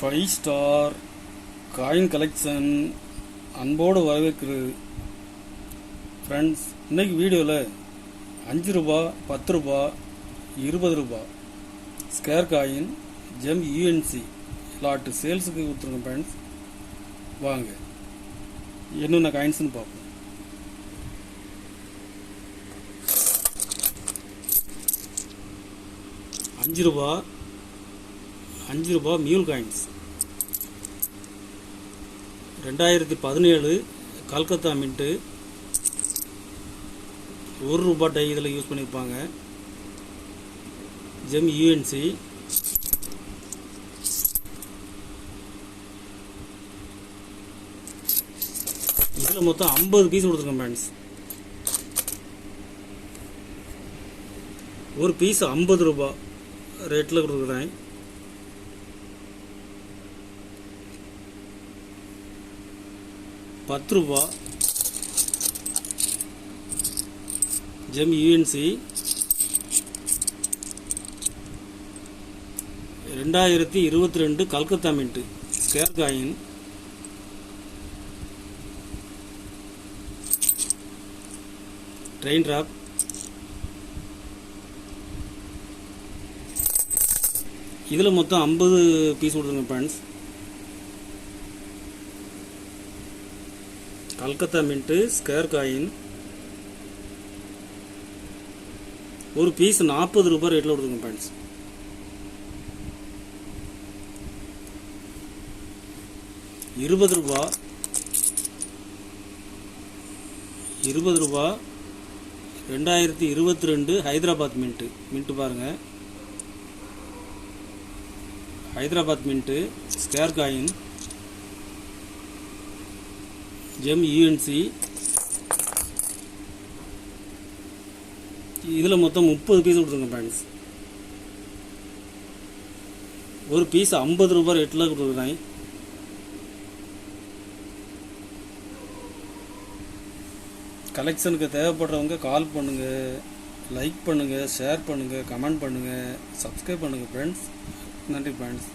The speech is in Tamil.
ஃபைவ் ஸ்டார் காயின் கலெக்ஷன் அன்போடு வரவேற்கிறது ஃப்ரெண்ட்ஸ். இன்றைக்கி வீடியோவில் 5 ரூபா 10 ரூபா 20 ரூபா square coin gem UNC lot சேல்ஸுக்கு கொடுத்துருங்க ஃப்ரெண்ட்ஸ். வாங்க என்னென்ன காயின்ஸ்னு பார்ப்போம். அஞ்சு ரூபா மியூல் காயின்ஸ் 2017 கல்கத்தா மின்ட்டு. 1 ரூபா டை இதில் யூஸ் பண்ணியிருப்பாங்க. ஜெம் யூஎன்சி இதில் மொத்தம் 50 பீஸ் கொடுத்துருக்கேன் ஃப்ரெண்ட்ஸ். ஒரு பீஸ் 50 ரூபா ரேட்டில் கொடுக்குறேன். ₹10 gem UNC 2022 Calcutta mint square coin. ட்ரெயின் டிராப் இதில் மொத்தம் 50 பீஸ் கொடுத்துருங்க friends. Calcutta mint square coin ஒரு பீஸ் 40 ரூபாய் ரேட்டில் கொடுத்துருங்க ஃப்ரெண்ட்ஸ். ₹20 2022 ஹைதராபாத் மின்ட்டு பாருங்கள். Hyderabad mint square coin gem UNC இதில் மொத்தம் 30 பீஸ் கொடுத்துருங்க ஃப்ரெண்ட்ஸ். ஒரு பீஸ் 50 ரூபாய் ரேட்டில் கொடுத்துருக்கேன். கலெக்ஷனுக்கு தேவைப்படுறவங்க கால் பண்ணுங்கள், லைக் பண்ணுங்கள், ஷேர் பண்ணுங்கள், கமெண்ட் பண்ணுங்கள், சப்ஸ்கிரைப் பண்ணுங்கள் ஃப்ரெண்ட்ஸ். நன்றி ஃப்ரெண்ட்ஸ்.